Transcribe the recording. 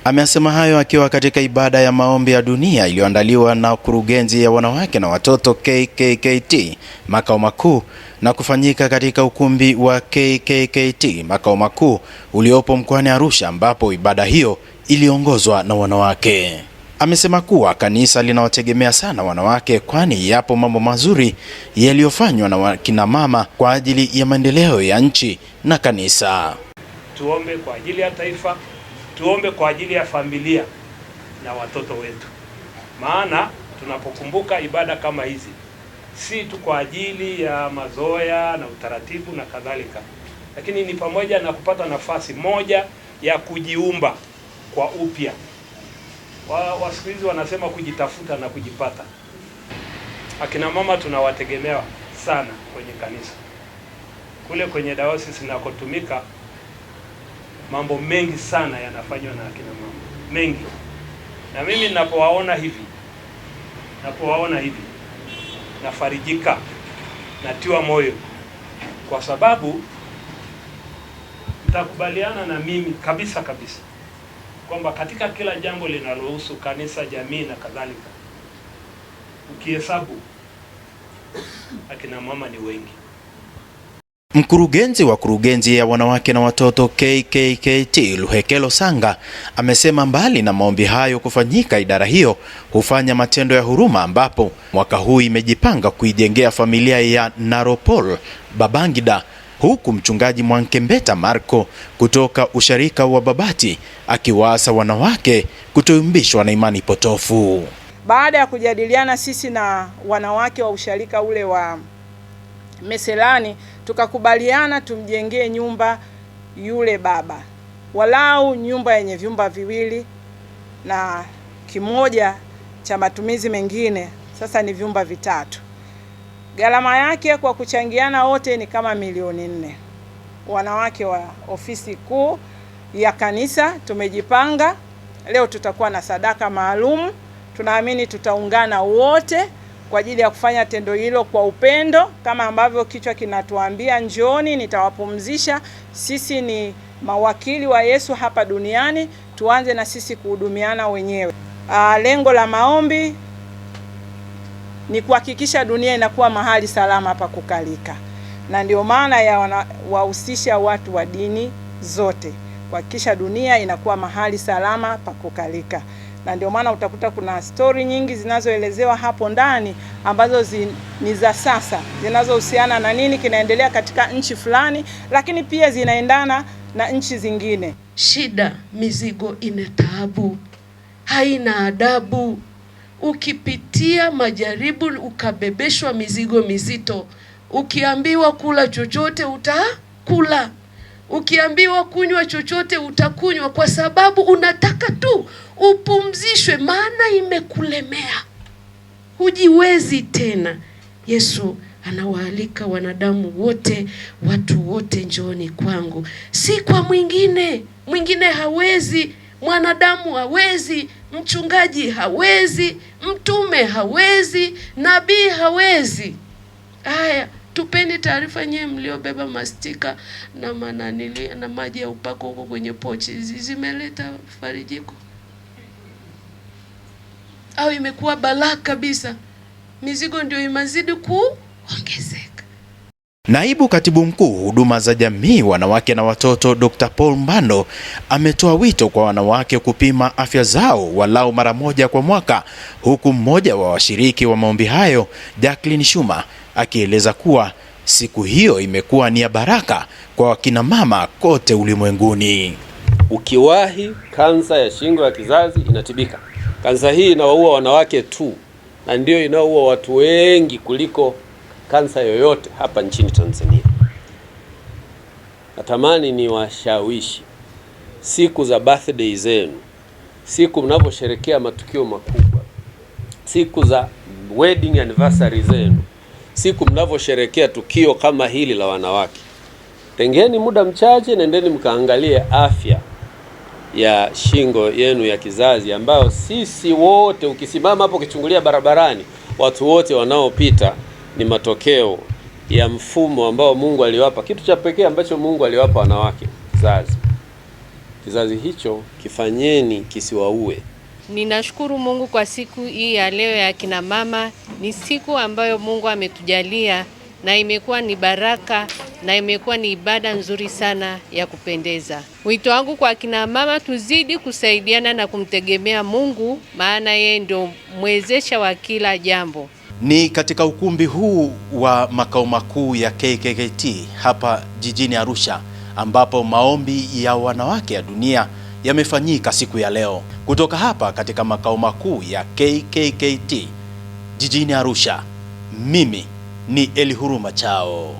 Amesema hayo akiwa katika ibada ya maombi ya dunia iliyoandaliwa na kurugenzi ya wanawake na watoto KKKT makao makuu na kufanyika katika ukumbi wa KKKT makao makuu uliopo mkoani Arusha, ambapo ibada hiyo iliongozwa na wanawake. Amesema kuwa kanisa linawategemea sana wanawake, kwani yapo mambo mazuri yaliyofanywa na kina mama kwa ajili ya maendeleo ya nchi na kanisa. Tuombe kwa ajili ya taifa, tuombe kwa ajili ya familia na watoto wetu. Maana tunapokumbuka ibada kama hizi, si tu kwa ajili ya mazoea na utaratibu na kadhalika, lakini ni pamoja na kupata nafasi moja ya kujiumba kwa upya. Wasikilizi wanasema kujitafuta na kujipata. Akina mama tunawategemea sana kwenye kanisa. Kule kwenye dayosisi nakotumika, mambo mengi sana yanafanywa na akina mama. Mengi. Na mimi ninapowaona hivi, nafarijika, natiwa moyo. Kwa sababu mtakubaliana na mimi kabisa kwamba katika kila jambo linalohusu kanisa, jamii na kadhalika, ukihesabu akina mama ni wengi. Mkurugenzi wa kurugenzi ya wanawake na watoto KKKT Luhekelo Sanga amesema mbali na maombi hayo kufanyika, idara hiyo hufanya matendo ya huruma, ambapo mwaka huu imejipanga kuijengea familia ya Naropol Babangida, huku mchungaji Mwankembeta Marco kutoka usharika wa Babati akiwaasa wanawake kutoyumbishwa na imani potofu. Baada ya kujadiliana sisi na wanawake wa usharika ule wa Meselani, tukakubaliana tumjengee nyumba yule baba, walau nyumba yenye vyumba viwili na kimoja cha matumizi mengine, sasa ni vyumba vitatu. Gharama yake kwa kuchangiana wote ni kama milioni 4. Wanawake wa ofisi kuu ya kanisa tumejipanga, leo tutakuwa na sadaka maalum. Tunaamini tutaungana wote kwa ajili ya kufanya tendo hilo kwa upendo, kama ambavyo kichwa kinatuambia, njooni nitawapumzisha. Sisi ni mawakili wa Yesu hapa duniani, tuanze na sisi kuhudumiana wenyewe. Lengo la maombi ni kuhakikisha dunia inakuwa mahali salama pa kukalika, na ndio maana ya wahusisha watu wa dini zote kuhakikisha dunia inakuwa mahali salama pa kukalika. Na ndio maana utakuta kuna story nyingi zinazoelezewa hapo ndani ambazo ni za sasa, zinazohusiana na nini kinaendelea katika nchi fulani, lakini pia zinaendana na nchi zingine. Shida, mizigo ina taabu, haina adabu. Ukipitia majaribu ukabebeshwa mizigo mizito, ukiambiwa kula chochote utakula, ukiambiwa kunywa chochote utakunywa, kwa sababu unataka tu upumzishwe, maana imekulemea, hujiwezi tena. Yesu anawaalika wanadamu wote, watu wote, njooni kwangu, si kwa mwingine. Mwingine hawezi, mwanadamu hawezi, mchungaji hawezi, mtume hawezi, nabii hawezi. Haya, tupeni taarifa nyewe mliobeba mastika na mananili na maji ya upako huko kwenye pochi, zimeleta farijiko au imekuwa balaa kabisa? Mizigo ndio imazidi kuongezeka. Naibu Katibu Mkuu huduma za jamii, wanawake na watoto, Dr. Paul Mbando ametoa wito kwa wanawake kupima afya zao walau mara moja kwa mwaka, huku mmoja wa washiriki wa maombi hayo, Jacqueline Shuma, akieleza kuwa siku hiyo imekuwa ni ya baraka kwa wakina mama kote ulimwenguni. Ukiwahi kansa ya shingo ya kizazi inatibika. Kansa hii inawaua wanawake tu, na ndio inaua watu wengi kuliko kansa yoyote hapa nchini Tanzania. Natamani ni washawishi, siku za birthday zenu, siku mnaposherehekea matukio makubwa, siku za wedding anniversary zenu, siku mnaposherehekea tukio kama hili la wanawake, tengeni muda mchache, nendeni mkaangalie afya ya shingo yenu ya kizazi, ambayo sisi wote, ukisimama hapo ukichungulia barabarani, watu wote wanaopita ni matokeo ya mfumo ambao Mungu aliwapa, kitu cha pekee ambacho Mungu aliwapa wanawake, kizazi. kizazi hicho kifanyeni kisiwaue. Ninashukuru Mungu kwa siku hii ya leo ya kina mama. Ni siku ambayo Mungu ametujalia na imekuwa ni baraka na imekuwa ni ibada nzuri sana ya kupendeza. Wito wangu kwa kina mama, tuzidi kusaidiana na kumtegemea Mungu, maana yeye ndio mwezesha wa kila jambo. Ni katika ukumbi huu wa makao makuu ya KKKT hapa jijini Arusha ambapo maombi ya wanawake ya dunia yamefanyika siku ya leo. Kutoka hapa katika makao makuu ya KKKT jijini Arusha, mimi ni Elihuruma Chao.